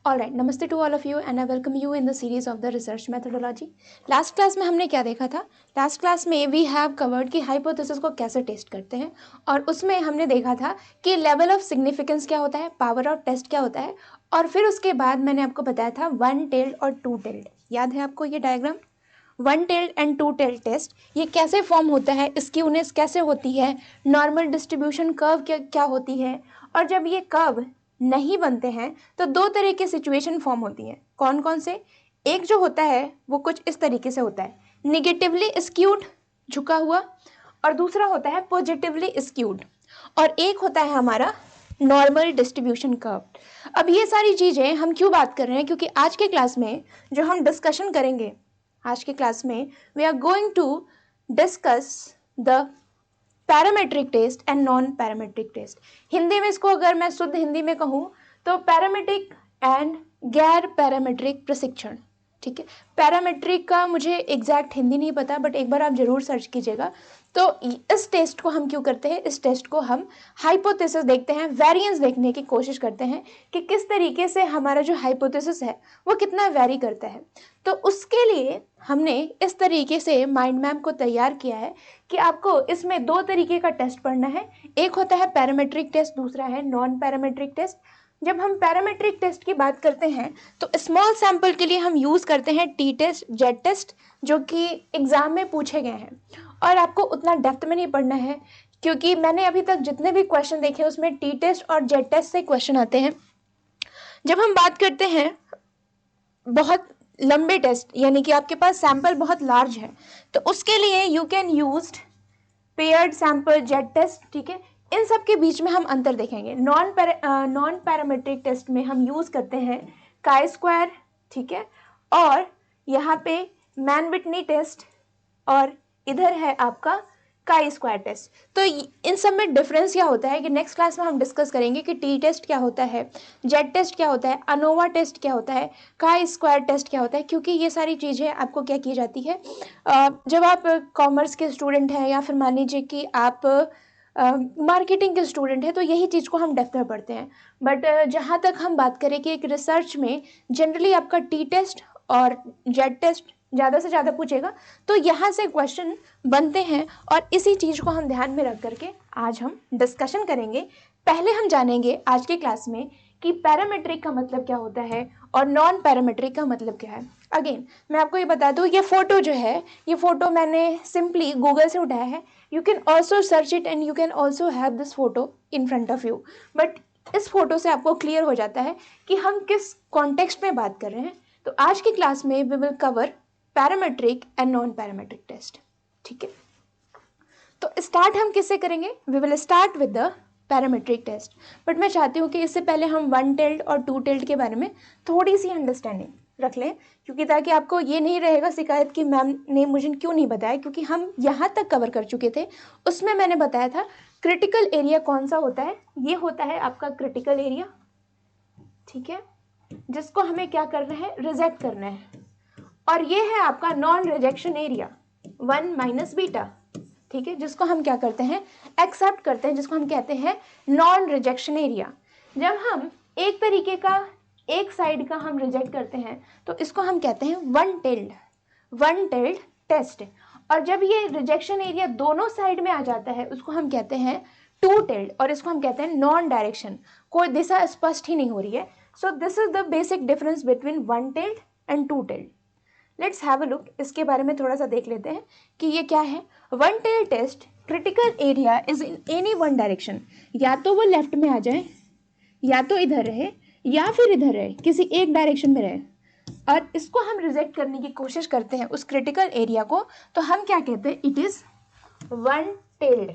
Alright, namaste to all of you and I welcome you in the series of the research methodology. Last class में हमने क्या देखा था? Last class में we have covered कि hypothesis को कैसे टेस्ट करते हैं और उसमें हमने देखा था कि लेवल ऑफ सिग्निफिकेंस क्या होता है, पावर ऑफ टेस्ट क्या होता है और फिर उसके बाद मैंने आपको बताया था वन टेल्ड और टू टेल्ड. याद है आपको ये diagram? One tailed and two tailed test ये कैसे फॉर्म होता है, स्क्यूनेस कैसे होती है, नॉर्मल डिस्ट्रीब्यूशन कर्व क्या होती है. और जब ये कर्व नहीं बनते हैं तो दो तरह के सिचुएशन फॉर्म होती हैं. कौन कौन से? एक जो होता है वो कुछ इस तरीके से होता है, निगेटिवली स्क्यूड, झुका हुआ, और दूसरा होता है पॉजिटिवली स्क्यूड, और एक होता है हमारा नॉर्मल डिस्ट्रीब्यूशन कर्व. अब ये सारी चीज़ें हम क्यों बात कर रहे हैं? क्योंकि आज के क्लास में जो हम डिस्कशन करेंगे, आज के क्लास में we are going to discuss the parametric test and non parametric test. Hindi में इसको अगर मैं शुद्ध हिंदी में कहूँ तो पैरामेट्रिक एंड गैर पैरामेट्रिक प्रशिक्षण. ठीक है, पैरामेट्रिक का मुझे एग्जैक्ट हिंदी नहीं पता, बट एक बार आप जरूर सर्च कीजिएगा. तो इस टेस्ट को हम क्यों करते हैं? इस टेस्ट को हम हाइपोथेसिस देखते हैं, वेरिएंस देखने की कोशिश करते हैं कि किस तरीके से हमारा जो हाइपोथेसिस है वो कितना वेरी करता है. तो उसके लिए हमने इस तरीके से माइंड मैप को तैयार किया है कि आपको इसमें दो तरीके का टेस्ट पढ़ना है. एक होता है पैरामेट्रिक टेस्ट, दूसरा है नॉन पैरामेट्रिक टेस्ट. जब हम पैरामेट्रिक टेस्ट की बात करते हैं तो स्मॉल सैंपल के लिए हम यूज़ करते हैं टी टेस्ट, जेड टेस्ट, जो कि एग्ज़ाम में पूछे गए हैं. और आपको उतना डेप्थ में नहीं पढ़ना है क्योंकि मैंने अभी तक जितने भी क्वेश्चन देखे उसमें टी टेस्ट और जेड टेस्ट से क्वेश्चन आते हैं. जब हम बात करते हैं बहुत लंबे टेस्ट, यानी कि आपके पास सैंपल बहुत लार्ज है, तो उसके लिए you can use paired sample, Z test. ठीक है, इन सब के बीच में हम अंतर देखेंगे. नॉन पैरामेट्रिक टेस्ट में हम यूज करते हैं काई स्क्वायर, ठीक है, और यहाँ पे मैन विटनी टेस्ट, और इधर है आपका काई स्क्वायर टेस्ट. तो इन सब में डिफरेंस क्या होता है कि नेक्स्ट क्लास में हम डिस्कस करेंगे कि टी टेस्ट क्या होता है, जेड टेस्ट क्या होता है, अनोवा टेस्ट क्या होता है, काई स्क्वायर टेस्ट क्या होता है. क्योंकि ये सारी चीज़ें आपको क्या की जाती है जब आप कॉमर्स के स्टूडेंट हैं या फिर मान लीजिए कि आप मार्केटिंग के स्टूडेंट हैं, तो यही चीज़ को हम डेप्थ में पढ़ते हैं. बट जहाँ तक हम बात करें कि एक रिसर्च में जनरली आपका टी टेस्ट और जेड टेस्ट ज़्यादा से ज़्यादा पूछेगा, तो यहाँ से क्वेश्चन बनते हैं और इसी चीज़ को हम ध्यान में रख करके आज हम डिस्कशन करेंगे. पहले हम जानेंगे आज के क्लास में कि पैरामेट्रिक का मतलब क्या होता है और नॉन पैरामेट्रिक का मतलब क्या है. अगेन मैं आपको ये बता दूँ, ये फ़ोटो जो है, ये फ़ोटो मैंने सिंपली गूगल से उठाया है. You can also search it and you can also have this photo in front of you. But इस फोटो से आपको क्लियर हो जाता है कि हम किस कॉन्टेक्स्ट में बात कर रहे हैं. तो आज की क्लास में we will cover parametric and non parametric test. ठीक है, तो स्टार्ट हम किससे करेंगे? We will start with the parametric test. But मैं चाहती हूँ कि इससे पहले हम वन टेल्ड और टू टेल्ड के बारे में थोड़ी सी अंडरस्टैंडिंग रख लें, क्योंकि ताकि आपको ये नहीं रहेगा शिकायत कि मैम ने मुझे क्यों नहीं बताया, क्योंकि हम यहाँ तक कवर कर चुके थे. उसमें मैंने बताया था क्रिटिकल एरिया कौन सा होता है. ये होता है आपका क्रिटिकल एरिया, ठीक है, जिसको हमें क्या करना है? रिजेक्ट करना है. और ये है आपका non rejection area, 1 minus beta, ठीक है, जिसको हम क्या करते हैं? एक्सेप्ट करते हैं, जिसको हम कहते हैं नॉन रिजेक्शन एरिया. जब हम एक तरीके का, एक साइड का हम रिजेक्ट करते हैं तो इसको हम कहते हैं वन टेल्ड टेस्ट. और जब ये रिजेक्शन एरिया दोनों साइड में आ जाता है उसको हम कहते हैं टू टेल्ड, और इसको हम कहते हैं नॉन डायरेक्शन, कोई दिशा स्पष्ट ही नहीं हो रही है. So this is the basic difference between one tailed and two tailed. Let's have a look, इसके बारे में थोड़ा सा देख लेते हैं कि ये क्या है. One tail test, critical area is in any one direction, या तो वो लेफ्ट में आ जाए, या तो इधर रहे, या फिर इधर रहे, किसी एक डायरेक्शन में रहे. और इसको हम रिजेक्ट करने की कोशिश करते हैं उस क्रिटिकल एरिया को, तो हम क्या कहते हैं? इट इज वन टेल्ड,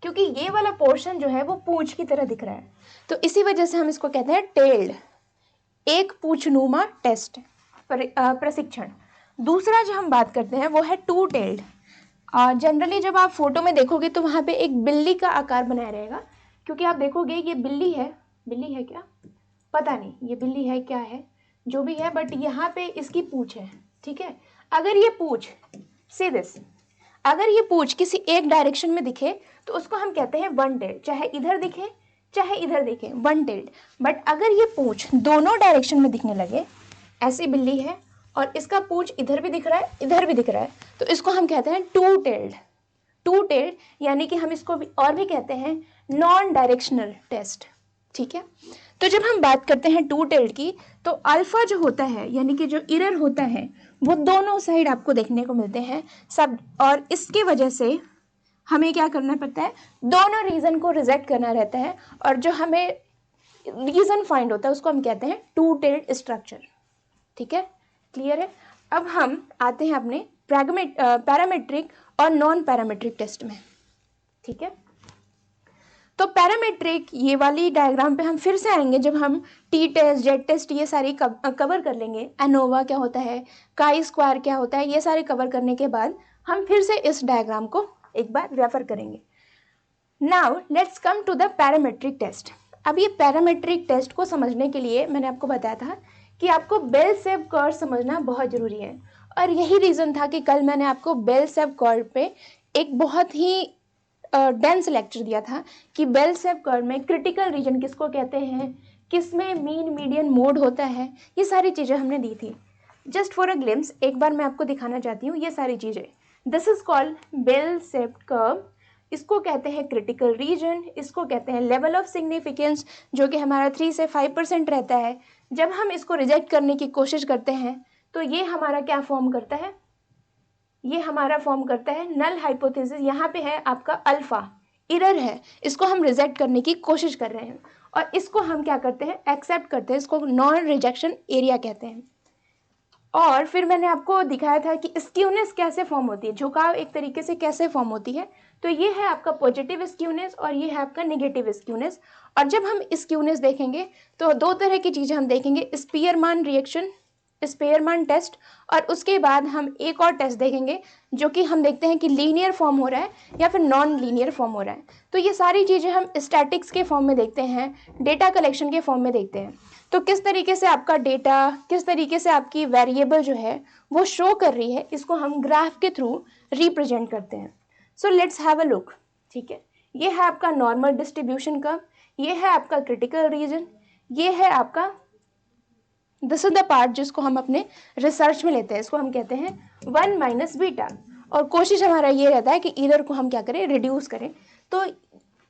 क्योंकि ये वाला पोर्शन जो है वो पूंछ की तरह दिख रहा है, तो इसी वजह से हम इसको कहते हैं टेल्ड, एक पूंछनुमा टेस्ट, प्रशिक्षण. दूसरा जो हम बात करते हैं वो है टू टेल्ड. जनरली जब आप फोटो में देखोगे तो वहाँ पे एक बिल्ली का आकार बनाया रहेगा, क्योंकि आप देखोगे ये बिल्ली है क्या पता नहीं, ये बिल्ली है क्या है जो भी है, बट यहाँ पे इसकी पूंछ है. ठीक है, अगर ये पूंछ सी दिस, अगर ये पूंछ किसी एक डायरेक्शन में दिखे तो उसको हम कहते हैं वन टेल्ड, चाहे इधर दिखे चाहे इधर देखें वन टेल्ड, बट अगर ये पूंछ दोनों डायरेक्शन में दिखने लगे, ऐसी बिल्ली है और इसका पूंछ इधर भी दिख रहा है इधर भी दिख रहा है, तो इसको हम कहते हैं टू टेल्ड। टू टेल्ड यानी कि हम इसको भी और भी कहते हैं नॉन डायरेक्शनल टेस्ट। ठीक है, तो जब हम बात करते हैं टू टेल्ड की, तो अल्फा जो होता है यानी कि जो इरर होता है वो दोनों साइड आपको देखने को मिलते हैं सब, और इसके वजह से हमें क्या करना पड़ता है, दोनों रीजन को रिजेक्ट करना रहता है, और जो हमें रीजन फाइंड होता है उसको हम कहते हैं टू टेल्ड स्ट्रक्चर। ठीक है, क्लियर है। अब हम आते हैं अपने पैरामेट्रिक और नॉन पैरामेट्रिक टेस्ट में। ठीक है, तो पैरामेट्रिक ये वाली डायग्राम पे हम फिर से आएंगे जब हम टी टेस्ट जेड टेस्ट ये सारी कवर कर लेंगे। एनोवा क्या होता है, काई स्क्वायर क्या होता है, ये सारे कवर करने के बाद हम फिर से इस डायग्राम को एक बार रेफर करेंगे। Now let's come to the parametric test. अब ये पैरामेट्रिक टेस्ट को समझने के लिए मैंने आपको बताया था कि आपको बेल शेप कर्व समझना बहुत ज़रूरी है, और यही रीज़न था कि कल मैंने आपको बेल शेप कर्व पे एक बहुत ही डेंस लेक्चर दिया था कि बेल शेप कर्व में क्रिटिकल रीजन किसको कहते हैं, किसमें मीन मीडियन मोड होता है, ये सारी चीज़ें हमने दी थी। जस्ट फॉर अ ग्लिम्स एक बार मैं आपको दिखाना चाहती हूँ ये सारी चीज़ें। This is called bell shaped curve, इसको कहते हैं क्रिटिकल रीजन, इसको कहते हैं लेवल ऑफ सिग्निफिकेंस जो कि हमारा 3 से 5% रहता है। जब हम इसको रिजेक्ट करने की कोशिश करते हैं तो ये हमारा क्या फॉर्म करता है, ये हमारा फॉर्म करता है नल हाइपोथेसिस। यहाँ पे है आपका अल्फा, इरर है, इसको हम रिजेक्ट करने की कोशिश कर रहे हैं, और इसको हम क्या करते हैं, एक्सेप्ट करते हैं, इसको नॉन रिजेक्शन एरिया कहते हैं। और फिर मैंने आपको दिखाया था कि स्क्यूनेस कैसे फॉर्म होती है, झुकाव एक तरीके से कैसे फॉर्म होती है। तो ये है आपका पॉजिटिव स्क्यूनेस और ये है आपका नेगेटिव स्क्यूनेस। और जब हम स्क्यूनेस देखेंगे तो दो तरह की चीज़ें हम देखेंगे, स्पीयरमैन रिएक्शन, स्पीयरमैन टेस्ट, और उसके बाद हम एक और टेस्ट देखेंगे जो कि हम देखते हैं कि लीनियर फॉर्म हो रहा है या फिर नॉन लीनियर फॉर्म हो रहा है। तो ये सारी चीज़ें हम स्टैटिक्स के फॉर्म में देखते हैं, डेटा कलेक्शन के फॉर्म में देखते हैं। तो किस तरीके से आपका डेटा, किस तरीके से आपकी वेरिएबल जो है वो शो कर रही है, इसको हम ग्राफ के थ्रू रिप्रेजेंट करते हैं। So let's have a look. ठीक है, ये है आपका नॉर्मल डिस्ट्रीब्यूशन कर्व, ये है आपका क्रिटिकल रीजन, ये है आपका, दिस इज द पार्ट जिसको हम अपने रिसर्च में लेते हैं, इसको हम कहते हैं 1 माइनस बीटा, और कोशिश हमारा ये रहता है कि इरर को हम क्या करें, रिड्यूस करें। तो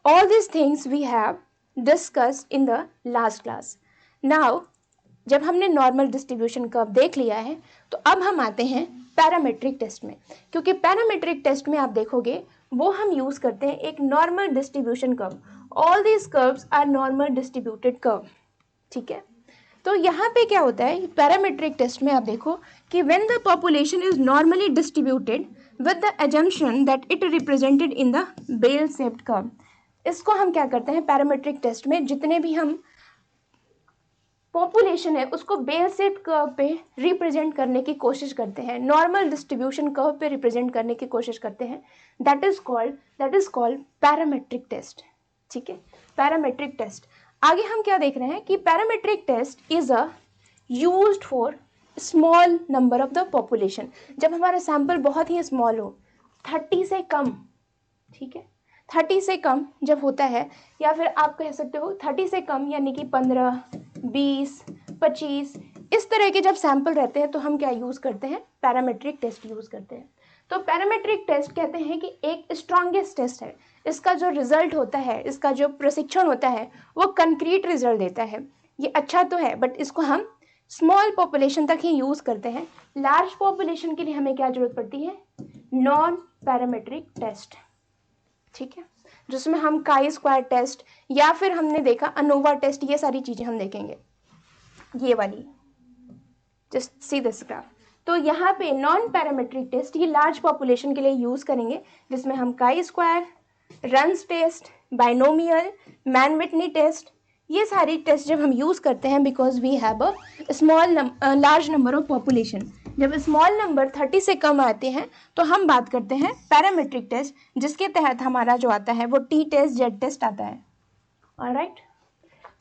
all this things we have discussed in the last class. Now जब हमने नॉर्मल डिस्ट्रीब्यूशन कर्व देख लिया है तो अब हम आते हैं पैरामेट्रिक टेस्ट में, क्योंकि पैरामेट्रिक टेस्ट में आप देखोगे वो हम यूज करते हैं एक normal distribution curve. All these curves are normal distributed curve. ठीक है, तो यहाँ पे क्या होता है पैरामेट्रिक टेस्ट में, आप देखो कि when the population is normally distributed with the assumption that it represented in the bell shaped curve, इसको हम क्या करते हैं पैरामेट्रिक टेस्ट में, जितने भी हम पॉपुलेशन है उसको बेल शेप कर्व पे रिप्रेजेंट करने की कोशिश करते हैं, नॉर्मल डिस्ट्रीब्यूशन कर्व पे रिप्रेजेंट करने की कोशिश करते हैं। That is called parametric test. ठीक है, पैरामेट्रिक टेस्ट। आगे हम क्या देख रहे हैं कि parametric test is a used for small number of the population, जब हमारा सैंपल बहुत ही स्मॉल हो, 30 से कम। ठीक है, 30 से कम जब होता है, या फिर आप कह सकते हो 30 से कम यानी कि 15, 20, 25 इस तरह के जब सैंपल रहते हैं तो हम क्या यूज़ करते हैं, पैरामेट्रिक टेस्ट यूज़ करते हैं। तो पैरामेट्रिक टेस्ट कहते हैं कि एक स्ट्रॉन्गेस्ट टेस्ट है, इसका जो रिजल्ट होता है, इसका जो प्रशिक्षण होता है वो कंक्रीट रिजल्ट देता है। ये अच्छा तो है बट इसको हम स्मॉल पॉपुलेशन तक ही यूज़ करते हैं। लार्ज पॉपुलेशन के लिए हमें क्या जरूरत पड़ती है, नॉन पैरामेट्रिक टेस्ट। ठीक है, जिसमें हम काई स्क्वायर टेस्ट या फिर हमने देखा अनोवा टेस्ट, ये सारी चीज़ें हम देखेंगे। ये वाली जस्ट सी दिस ग्राफ। तो यहाँ पे नॉन पैरामेट्रिक टेस्ट ये लार्ज पॉपुलेशन के लिए यूज़ करेंगे, जिसमें हम chi square, runs test, binomial, Mann Whitney test, ये सारी टेस्ट जब हम यूज़ करते हैं because we have a large number of population. जब स्मॉल नंबर 30 से कम आते हैं तो हम बात करते हैं पैरामेट्रिक टेस्ट, जिसके तहत हमारा जो आता है वो टी टेस्ट, जेड टेस्ट आता है। ऑलराइट,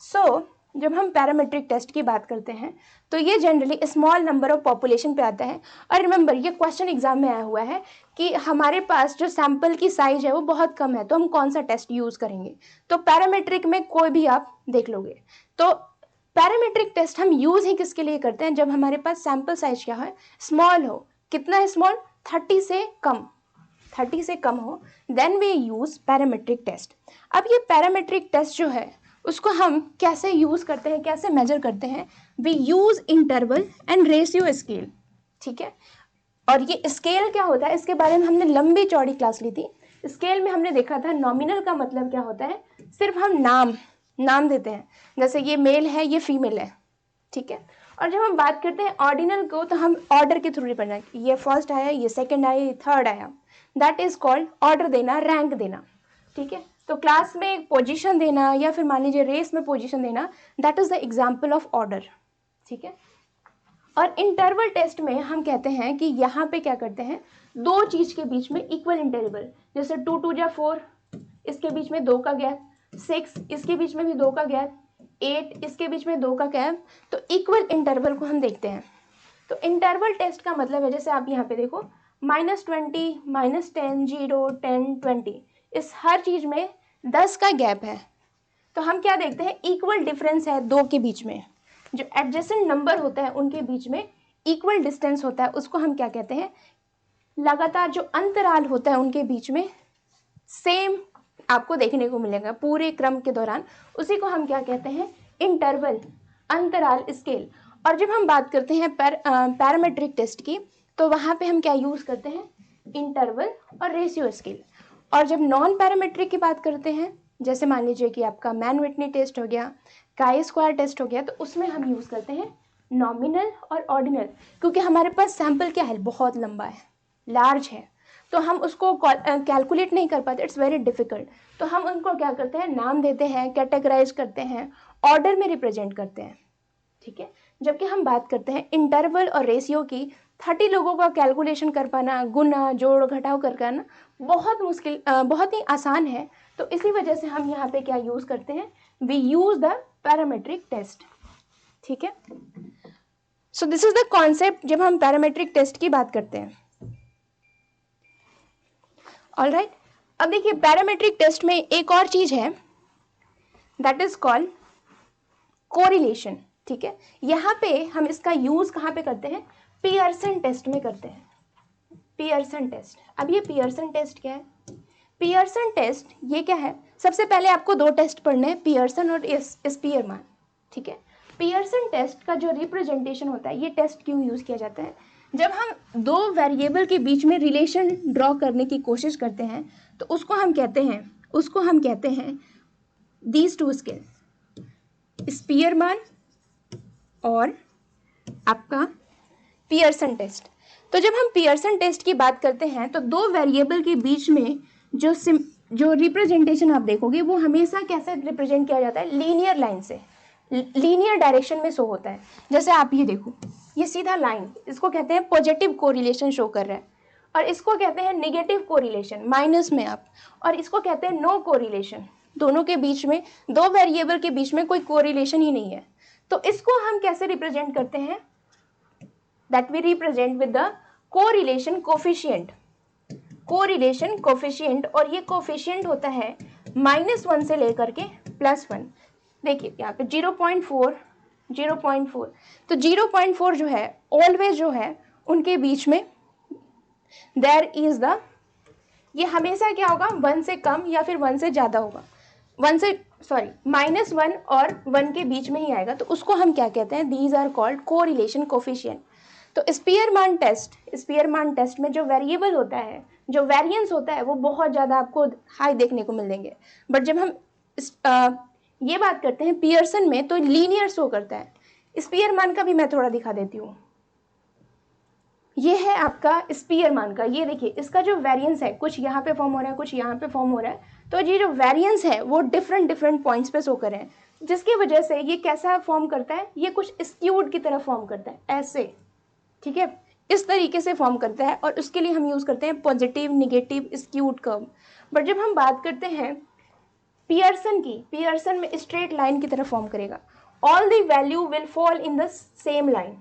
सो जब हम पैरामीट्रिक टेस्ट की बात करते हैं तो ये generally small number of population पे आता है। और रिमेंबर, ये क्वेश्चन एग्जाम में आया हुआ है कि हमारे पास जो सैंपल की साइज है वो बहुत कम है, तो हम कौन सा टेस्ट यूज़ करेंगे। तो पैरामीट्रिक में कोई भी आप देख लोगे। तो पैरामीट्रिक टेस्ट हम यूज़ ही किसके लिए करते हैं, जब हमारे पास सैंपल साइज क्या है, स्मॉल हो। कितना स्मॉल, 30 से कम हो, then we use parametric test. अब ये पैरामीट्रिक टेस्ट जो है उसको हम कैसे यूज़ करते हैं, कैसे मेजर करते हैं, we use interval and ratio scale. ठीक है, और ये स्केल क्या होता है इसके बारे में हमने लंबी चौड़ी क्लास ली थी। स्केल में हमने देखा था नॉमिनल का मतलब क्या होता है, सिर्फ हम नाम देते हैं, जैसे ये मेल है ये फीमेल है। ठीक है, और जब हम बात करते हैं ऑर्डिनल को तो हम ऑर्डर के थ्रू रिप्रेजेंट, ये फर्स्ट आया, ये सेकंड आया, ये थर्ड आया, दैट इज कॉल्ड ऑर्डर देना, रैंक देना। ठीक है, तो क्लास में एक पोजीशन देना या फिर मान लीजिए रेस में पोजीशन देना, that is the example of order. ठीक है, और इंटरवल टेस्ट में हम कहते हैं कि यहाँ पे क्या करते हैं, दो चीज के बीच में इक्वल इंटरवल, जैसे 2 2 जा 4, इसके बीच में 2 का गैप, 6 इसके बीच में भी 2 का गैप, 8 इसके बीच में 2 का गैप, तो इक्वल इंटरवल को हम देखते हैं। तो इंटरवल टेस्ट का मतलब है, जैसे आप यहाँ पे देखो -20, -10, 0, 10, 20, इस हर चीज में 10 का गैप है। तो हम क्या देखते हैं, इक्वल डिफरेंस है दो के बीच में, जो एडजेसेंट नंबर होता है उनके बीच में इक्वल डिस्टेंस होता है, उसको हम क्या कहते हैं, लगातार जो अंतराल होता है उनके बीच में सेम आपको देखने को मिलेगा पूरे क्रम के दौरान, उसी को हम क्या कहते हैं, इंटरवल, अंतराल स्केल। और जब हम बात करते हैं पैरामीट्रिक टेस्ट की, तो वहाँ पे हम क्या यूज़ करते हैं, इंटरवल और रेशियो स्केल। और जब नॉन पैरामीट्रिक की बात करते हैं, जैसे मान लीजिए कि आपका मैन विटनी टेस्ट हो गया, काई स्क्वायर टेस्ट हो गया, तो उसमें हम यूज़ करते हैं नॉमिनल और ऑर्डिनल, क्योंकि हमारे पास सैंपल क्या है, बहुत लंबा है, लार्ज है, तो हम उसको कैलकुलेट नहीं कर पाते, इट्स वेरी डिफिकल्ट। तो हम उनको क्या करते हैं, नाम देते हैं, कैटेगराइज करते हैं, ऑर्डर में रिप्रेजेंट करते हैं। ठीक है, जबकि हम बात करते हैं इंटरवल और रेशियो की, 30 लोगों का कैलकुलेशन कर पाना, गुना जोड़ घटाव कर पाना बहुत मुश्किल, बहुत ही आसान है। तो इसी वजह से हम यहाँ पे क्या यूज़ करते हैं, we use the parametric test. ठीक है, so this is the concept जब हम पैरामीट्रिक टेस्ट की बात करते हैं। ऑलराइट, अब देखिए पैरामीट्रिक टेस्ट में एक और चीज है, दैट इज कॉल्ड कोरिलेशन। ठीक है, यहाँ पे हम इसका यूज कहाँ पे करते हैं, पियर्सन टेस्ट में करते हैं, पियर्सन टेस्ट। अब ये पियर्सन टेस्ट क्या है, पियर्सन टेस्ट ये क्या है, सबसे पहले आपको दो टेस्ट पढ़ने हैं, पियर्सन और स्पीयरमैन। ठीक है, पियर्सन टेस्ट का जो रिप्रेजेंटेशन होता है, ये टेस्ट क्यों यूज किया जाता है, जब हम दो वेरिएबल के बीच में रिलेशन ड्रॉ करने की कोशिश करते हैं, तो उसको हम कहते हैं दीज टू स्केल, स्पीयरमैन और आपका पियर्सन टेस्ट। तो जब हम पियर्सन टेस्ट की बात करते हैं, तो दो वेरिएबल के बीच में जो रिप्रेजेंटेशन आप देखोगे, वो हमेशा कैसे रिप्रेजेंट किया जाता है, लीनियर लाइन से, लीनियर डायरेक्शन में शो होता है। जैसे आप ये देखो, ये सीधा लाइन, इसको कहते हैं पॉजिटिव कोरिलेशन शो कर रहा है, और इसको कहते हैं नेगेटिव कोरिलेशन, माइनस में आप, और इसको कहते हैं नो कोरिलेशन, दोनों के बीच में, दो वेरिएबल के बीच में कोई कोरिलेशन ही नहीं है। तो इसको हम कैसे रिप्रेजेंट करते हैं, that we represent with the correlation coefficient, correlation coefficient, और ये कोफिशिएंट होता है -1 से लेकर के +1। देखिए यहाँ पे 0.4, 0.4, तो 0.4 जो है ऑलवेज जो है उनके बीच में देयर इज द, ये हमेशा क्या होगा, 1 से कम या फिर 1 से ज़्यादा होगा, -1 और 1 के बीच में ही आएगा, तो उसको हम क्या कहते हैं, these are called correlation coefficient. तो स्पीयरमैन टेस्ट में जो वेरिएबल होता है, जो वेरिएंस होता है, वो बहुत ज़्यादा आपको हाई देखने को मिल देंगे। बट जब हम ये बात करते हैं पियर्सन में, तो लीनियर शो करता है। स्पीयरमैन का भी मैं थोड़ा दिखा देती हूँ, ये है आपका स्पीयरमैन का, ये देखिए इसका जो वेरिएंस है, कुछ यहाँ पे फॉर्म हो रहा है, कुछ यहाँ पे फॉर्म हो रहा है, तो ये जो वेरिएंस है वो डिफरेंट पॉइंट्स पे शो कर रहे हैं, जिसकी वजह से ये कैसा फॉर्म करता है, ये कुछ स्क्यूड की तरह फॉर्म करता है, ऐसे। ठीक है, इस तरीके से फॉर्म करता है, और उसके लिए हम यूज़ करते हैं positive, negative, skewed curve. But जब हम बात करते हैं पियर्सन की, पियर्सन में स्ट्रेट लाइन की तरह फॉर्म करेगा, all the value will fall in the same line,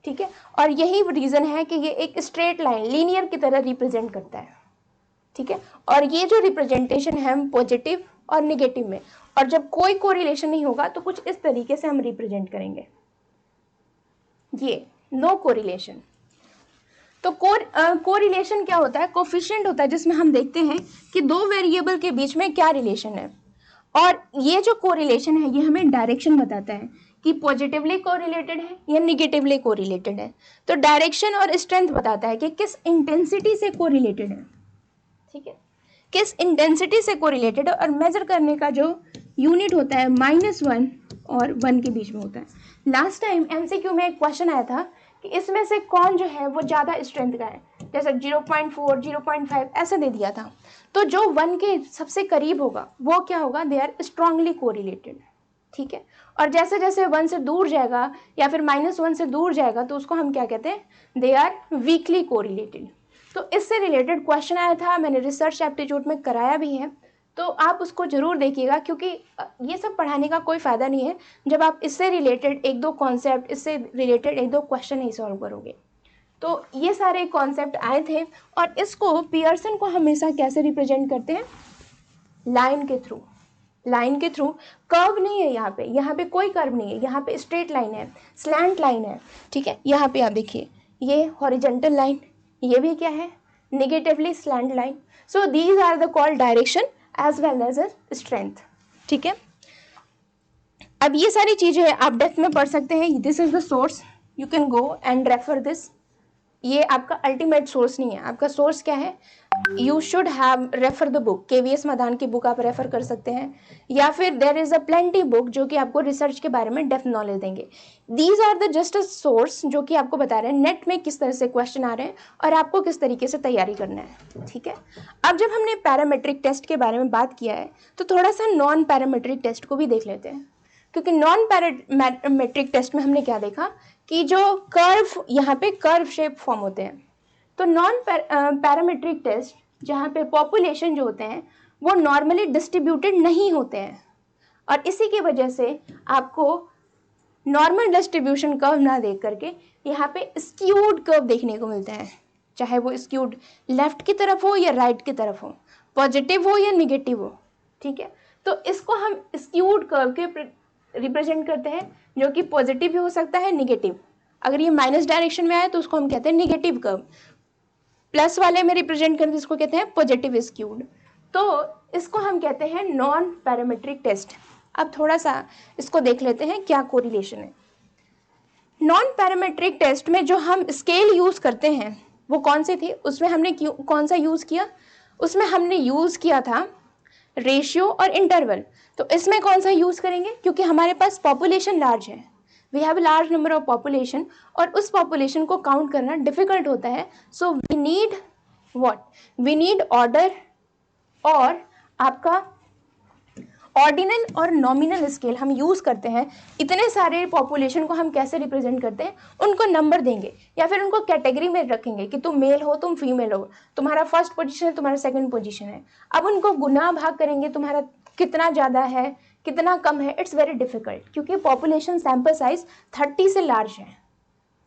ठीक है। और यही रीजन है कि ये एक स्ट्रेट लाइन लीनियर की तरह रिप्रेजेंट करता है, ठीक है। और ये जो रिप्रेजेंटेशन है हम पॉजिटिव और निगेटिव में, और जब कोई कोरिलेशन नहीं होगा तो कुछ इस तरीके से हम रिप्रेजेंट करेंगे, ये नो कोरिलेशन। तो कोरिलेशन क्या होता है, कोफिशिएंट होता है जिसमें हम देखते हैं कि दो वेरिएबल के बीच में क्या रिलेशन है, और ये जो कोरिलेशन है ये हमें डायरेक्शन बताता है कि पॉजिटिवली कोरिलेटेड है या निगेटिवली कोरिलेटेड है। तो डायरेक्शन और स्ट्रेंथ बताता है कि किस इंटेंसिटी से कोरिलेटेड है, ठीक है, किस इंटेंसिटी से कोरिलेटेड है। और मेजर करने का जो यूनिट होता है -1 और 1 के बीच में होता है। लास्ट टाइम एमसीक्यू में एक क्वेश्चन आया था कि इसमें से कौन जो है वो ज़्यादा स्ट्रेंथ का है, जैसे 0.4 0.5 ऐसे दे दिया था। तो जो 1 के सबसे करीब होगा वो क्या होगा, दे आर स्ट्रांगली कोरिलेटेड, ठीक है। और जैसे जैसे 1 से दूर जाएगा या फिर -1 से दूर जाएगा तो उसको हम क्या कहते हैं, दे आर वीकली कोरिलेटेड। तो इससे रिलेटेड क्वेश्चन आया था, मैंने रिसर्च एप्टीट्यूड में कराया भी है, तो आप उसको जरूर देखिएगा, क्योंकि ये सब पढ़ाने का कोई फ़ायदा नहीं है जब आप इससे रिलेटेड एक दो कॉन्सेप्ट, इससे रिलेटेड एक दो क्वेश्चन नहीं सॉल्व करोगे। तो ये सारे कॉन्सेप्ट आए थे, और इसको पियर्सन को हमेशा कैसे रिप्रेजेंट करते हैं, लाइन के थ्रू। लाइन के थ्रू, कर्व नहीं है यहाँ पे कोई कर्व नहीं है, यहाँ पे स्ट्रेट लाइन है, स्लैंट लाइन है, ठीक है। यहाँ पे आप देखिए ये हॉरिजेंटल लाइन, ये भी क्या है, negatively slant line. So these are the called direction as well as a strength, ठीक है। अब ये सारी चीजें आप डेप्थ में पढ़ सकते हैं। This is the source, you can go and refer this. ये आपका अल्टीमेट सोर्स नहीं है, आपका सोर्स क्या है, you should have refer the book. KVS Madan की बुक आप रेफर कर सकते हैं, या फिर there is a plenty book जो कि आपको रिसर्च के बारे में डेप्थ नॉलेज देंगे। These are the just a source जो कि आपको बता रहे हैं नेट में किस तरह से क्वेश्चन आ रहे हैं और आपको किस तरीके से तैयारी करना है, ठीक है। अब जब हमने पैरामेट्रिक टेस्ट के बारे में बात किया है तो थोड़ा सा नॉन पैरामेट्रिक टेस्ट को भी देख लेते हैं, क्योंकि नॉन पैरामेट्रिक टेस्ट में हमने क्या देखा कि जो कर्व, यहाँ पे कर्व शेप फॉर्म होते हैं। तो नॉन पैरामेट्रिक टेस्ट जहाँ पे पॉपुलेशन जो होते हैं वो नॉर्मली डिस्ट्रीब्यूटेड नहीं होते हैं, और इसी की वजह से आपको नॉर्मल डिस्ट्रीब्यूशन कर्व ना देख करके यहाँ पे स्क्यूड कर्व देखने को मिलता है, चाहे वो स्क्यूड लेफ्ट की तरफ हो या राइट की तरफ हो, पॉजिटिव हो या निगेटिव हो, ठीक है। तो इसको हम स्क्यूड कर्व के रिप्रेजेंट करते हैं, जो कि पॉजिटिव भी हो सकता है, निगेटिव। अगर ये माइनस डायरेक्शन में आए तो उसको हम कहते हैं निगेटिव कर्व, प्लस वाले में रिप्रेजेंट करते हैं इसको कहते हैं पॉजिटिव स्क्यूड। तो इसको हम कहते हैं नॉन पैरामेट्रिक टेस्ट। अब थोड़ा सा इसको देख लेते हैं क्या कोरिलेशन है। नॉन पैरामेट्रिक टेस्ट में जो हम स्केल यूज करते हैं वो कौन से थे, उसमें हमने कौन सा यूज किया, उसमें हमने यूज किया था रेशियो और इंटरवल। तो इसमें कौन सा यूज करेंगे, क्योंकि हमारे पास पॉपुलेशन लार्ज है, we have large number of population, और उस पॉपुलेशन को काउंट करना डिफिकल्ट होता है। So we need what, we need order और आपका ऑर्डिनल और नॉमिनल स्केल हम यूज करते हैं। इतने सारे पॉपुलेशन को हम कैसे रिप्रेजेंट करते हैं, उनको नंबर देंगे या फिर उनको कैटेगरी में रखेंगे कि तुम मेल हो, तुम फीमेल हो, तुम्हारा फर्स्ट पोजीशन है, तुम्हारा सेकंड पोजीशन है। अब उनको गुना भाग करेंगे, तुम्हारा कितना ज़्यादा है कितना कम है, इट्स वेरी डिफिकल्ट, क्योंकि पॉपुलेशन सैंपल साइज 30 से लार्ज है,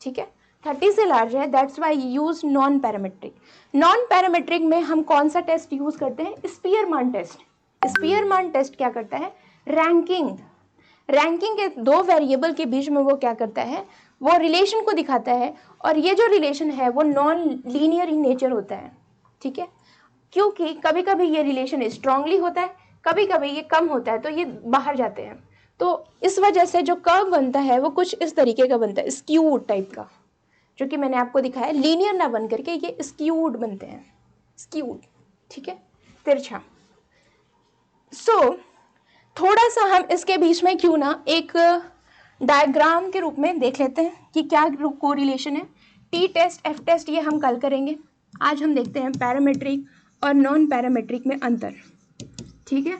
ठीक है, 30 से लार्ज है। That's why use non parametric. Non parametric में हम कौन सा टेस्ट यूज करते हैं, स्पीयरमैन टेस्ट। स्पीयरमैन टेस्ट क्या करता है, रैंकिंग के दो वेरिएबल के बीच में वो क्या करता है, वो रिलेशन को दिखाता है, और ये जो रिलेशन है वो नॉन लीनियर इन नेचर होता है, ठीक है। क्योंकि कभी कभी ये रिलेशन स्ट्रांगली होता है, कभी कभी ये कम होता है, तो ये बाहर जाते हैं। तो इस वजह से जो कर्व बनता है वो कुछ इस तरीके का बनता है, स्क्यूड टाइप का, जो कि मैंने आपको दिखाया, लीनियर ना बन करके ये स्क्यूड बनते हैं, स्क्यूड, ठीक है, तिरछा। सो थोड़ा सा हम इसके बीच में क्यों ना एक डायग्राम के रूप में देख लेते हैं कि क्या कोरिलेशन है। टी टेस्ट, एफ टेस्ट ये हम कल करेंगे। आज हम देखते हैं पैरामेट्रिक और नॉन पैरामेट्रिक में अंतर, ठीक है।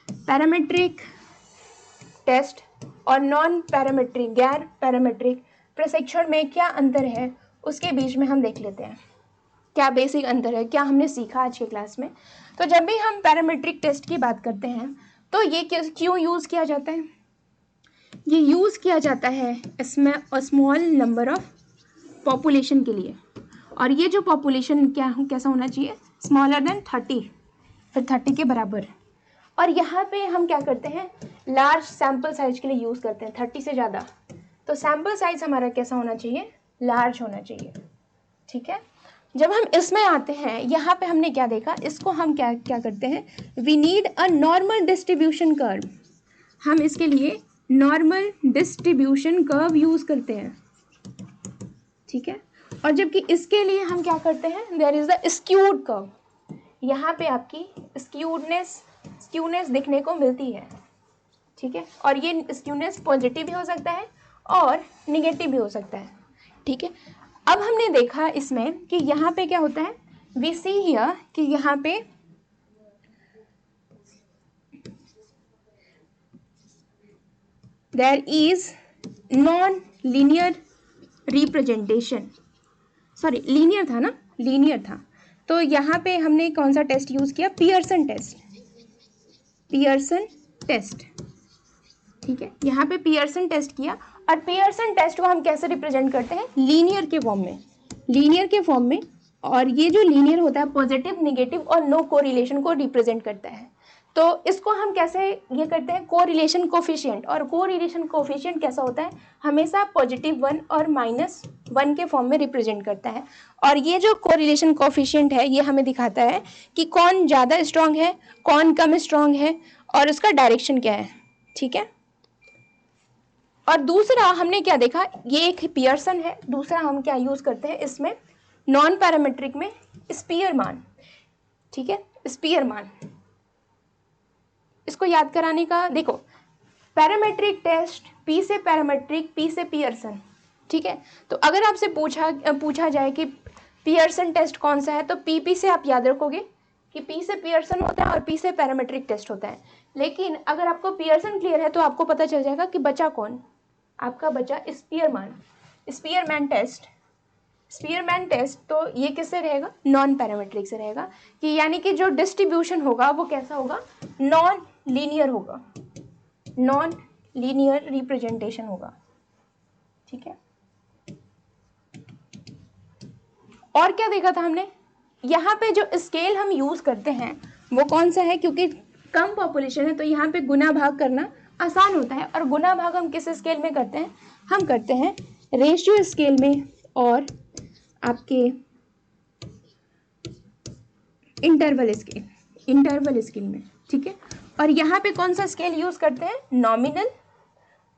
पैरामेट्रिक टेस्ट और नॉन पैरामेट्रिक, गैर पैरामेट्रिक प्रशिक्षण में क्या अंतर है, उसके बीच में हम देख लेते हैं क्या बेसिक अंतर है, क्या हमने सीखा आज की क्लास में। तो जब भी हम पैरामेट्रिक टेस्ट की बात करते हैं तो ये क्यों यूज़ किया जाता है, ये यूज़ किया जाता है इसमें स्मॉल नंबर ऑफ पॉपुलेशन के लिए, और ये जो पॉपुलेशन कैसा होना चाहिए, स्मॉलर देन 30, फिर 30 के बराबर। और यहाँ पे हम क्या करते हैं, लार्ज सैम्पल साइज के लिए यूज़ करते हैं, 30 से ज़्यादा, तो सैम्पल साइज हमारा कैसा होना चाहिए, लार्ज होना चाहिए। ठीक है, जब हम इसमें आते हैं, यहाँ पे हमने क्या देखा, इसको हम क्या क्या करते हैं, we need a normal distribution curve. हम इसके लिए नॉर्मल डिस्ट्रीब्यूशन कर्व यूज़ करते हैं। ठीक है, और जबकि इसके लिए हम क्या करते हैं, there is the skewed curve. यहाँ पे आपकी स्क्यूनेस दिखने को मिलती है। ठीक है, और ये स्क्यूनेस पॉजिटिव भी हो सकता है और निगेटिव भी हो सकता है। ठीक है, अब हमने देखा इसमें कि यहाँ पे क्या होता है, वी सी हियर कि यहाँ पे there is non linear representation, sorry linear था ना, लीनियर था। तो यहाँ पे हमने कौन सा टेस्ट यूज़ किया, पियर्सन टेस्ट, पियर्सन टेस्ट। ठीक है, यहाँ पे पियर्सन टेस्ट किया, और पियर्सन टेस्ट को हम कैसे रिप्रेजेंट करते हैं, लीनियर के फॉर्म में, लीनियर के फॉर्म में। और ये जो लीनियर होता है पॉजिटिव, नेगेटिव और नो कोरिलेशन को रिप्रेजेंट करता है। तो इसको हम कैसे ये करते हैं, कोरिलेशन कोफिशिएंट, और कोरिलेशन कोफिशिएंट कैसा होता है, हमेशा +1 और -1 के फॉर्म में रिप्रेजेंट करता है। और ये जो कोरिलेशन कोफिशिएंट है, ये हमें दिखाता है कि कौन ज़्यादा स्ट्रांग है, कौन कम स्ट्रांग है, और उसका डायरेक्शन क्या है। ठीक है, और दूसरा हमने क्या देखा, ये एक पियर्सन है, दूसरा हम क्या यूज़ करते हैं इसमें, नॉन पैरामेट्रिक में स्पीयरमैन। ठीक है, स्पीयरमैन, इसको याद कराने का, देखो पैरामेट्रिक टेस्ट, पी से पैरामेट्रिक, पी से पियर्सन। ठीक है, तो अगर आपसे पूछा जाए कि पियर्सन टेस्ट कौन सा है, तो पी से आप याद रखोगे कि पी से पियर्सन होता है और पी से पैरामेट्रिक टेस्ट होता है। लेकिन अगर आपको पियर्सन क्लियर है तो आपको पता चल जाएगा कि बचा कौन, आपका बचा Spearman, Spearman test. Spearman test तो ये किससे रहेगा, नॉन पैरामेट्रिक से रहेगा, कि यानी कि जो डिस्ट्रीब्यूशन होगा वो कैसा होगा, नॉन लीनियर होगा, नॉन लीनियर रिप्रेजेंटेशन होगा। ठीक है, और क्या देखा था हमने, यहाँ पे जो स्केल हम यूज करते हैं वो कौन सा है, क्योंकि कम पॉपुलेशन है तो यहाँ पे गुना भाग करना आसान होता है। और गुना भाग हम किस स्केल में करते हैं, हम करते हैं रेशियो स्केल में और आपके इंटरवल स्केल में। ठीक है, और यहाँ पे कौन सा स्केल यूज करते हैं, नॉमिनल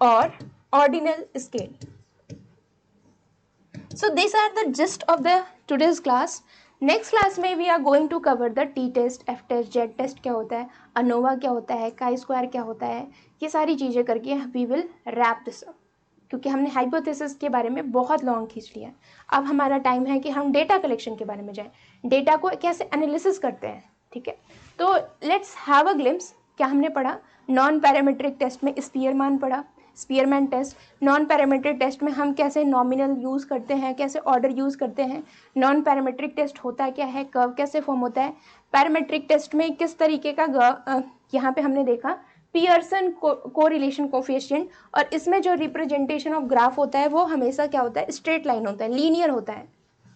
और ordinal scale. So these are the gist of the today's class. Next class में we are going to cover the T test, F test, Z test क्या होता है, अनोवा क्या होता है, काई स्क्वायर क्या होता है, ये सारी चीज़ें करके we will wrap this up, क्योंकि हमने हाइपोथेसिस के बारे में बहुत लॉन्ग खींच लिया। अब हमारा टाइम है कि हम डेटा कलेक्शन के बारे में जाएं, डेटा को कैसे एनालिसिस करते हैं। ठीक है, तो लेट्स हैव अ ग्लिम्स। क्या हमने पढ़ा, नॉन पैरामीट्रिक टेस्ट में स्पीयरमैन पढ़ा, Spearman test. Non parametric test में हम कैसे नॉमिनल यूज़ करते हैं, कैसे ऑर्डर यूज़ करते हैं, नॉन पैरामीट्रिक टेस्ट होता क्या है, कर्व कैसे फॉर्म होता है, पैरामीट्रिक टेस्ट में किस तरीके का यहाँ पे हमने देखा पियर्सन कोरिलेशन कोफिशिएंट, और इसमें जो रिप्रेजेंटेशन ऑफ ग्राफ होता है वो हमेशा क्या होता है, स्ट्रेट लाइन होता है, लीनियर होता है।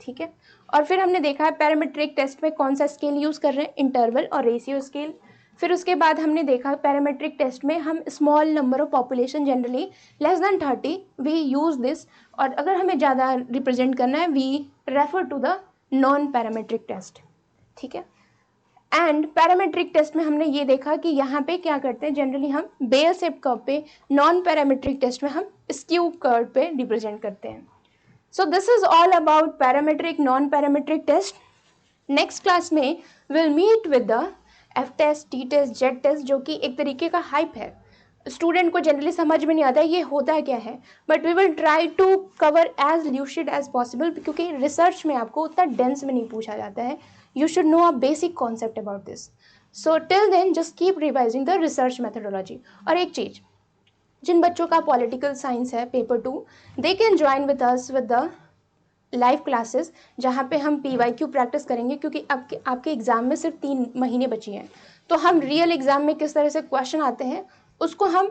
ठीक है, और फिर हमने देखा है पैरामीट्रिक टेस्ट में कौन सा स्केल यूज़ कर रहे हैं, इंटरवल और रेशियो स्केल। फिर उसके बाद हमने देखा पैरामेट्रिक टेस्ट में हम small number of population, generally less than 30 we use this, और अगर हमें ज़्यादा रिप्रेजेंट करना है we refer to the non parametric test. ठीक है, एंड पैरामेट्रिक टेस्ट में हमने ये देखा कि यहाँ पे क्या करते हैं, जनरली हम बेयर शेप कर्व पे, नॉन पैरामेट्रिक टेस्ट में हम स्क्यू कर्व पे रिप्रेजेंट करते हैं। So this is all about parametric, non parametric test. Next class में will meet with the F test, T test, Z test, जो कि एक तरीके का हाइप है, स्टूडेंट को जनरली समझ में नहीं आता है ये होता क्या है, but we will try to cover as lucid as possible, क्योंकि रिसर्च में आपको उतना डेंस में नहीं पूछा जाता है, you should know a basic concept about this. So till then just keep revising the research methodology. और एक चीज़, जिन बच्चों का पॉलिटिकल साइंस है paper 2, they can join with us with the live classes, जहाँ पे हम PYQ प्रैक्टिस करेंगे, क्योंकि आपके एग्ज़ाम में सिर्फ 3 महीने बची हैं, तो हम रियल एग्ज़ाम में किस तरह से क्वेश्चन आते हैं उसको हम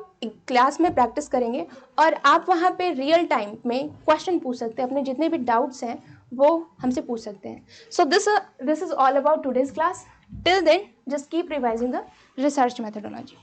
क्लास में प्रैक्टिस करेंगे और आप वहाँ पे रियल टाइम में क्वेश्चन पूछ सकते हैं, अपने जितने भी डाउट्स हैं वो हमसे पूछ सकते हैं. So this is all about today's class. Till then just keep revising the research methodology.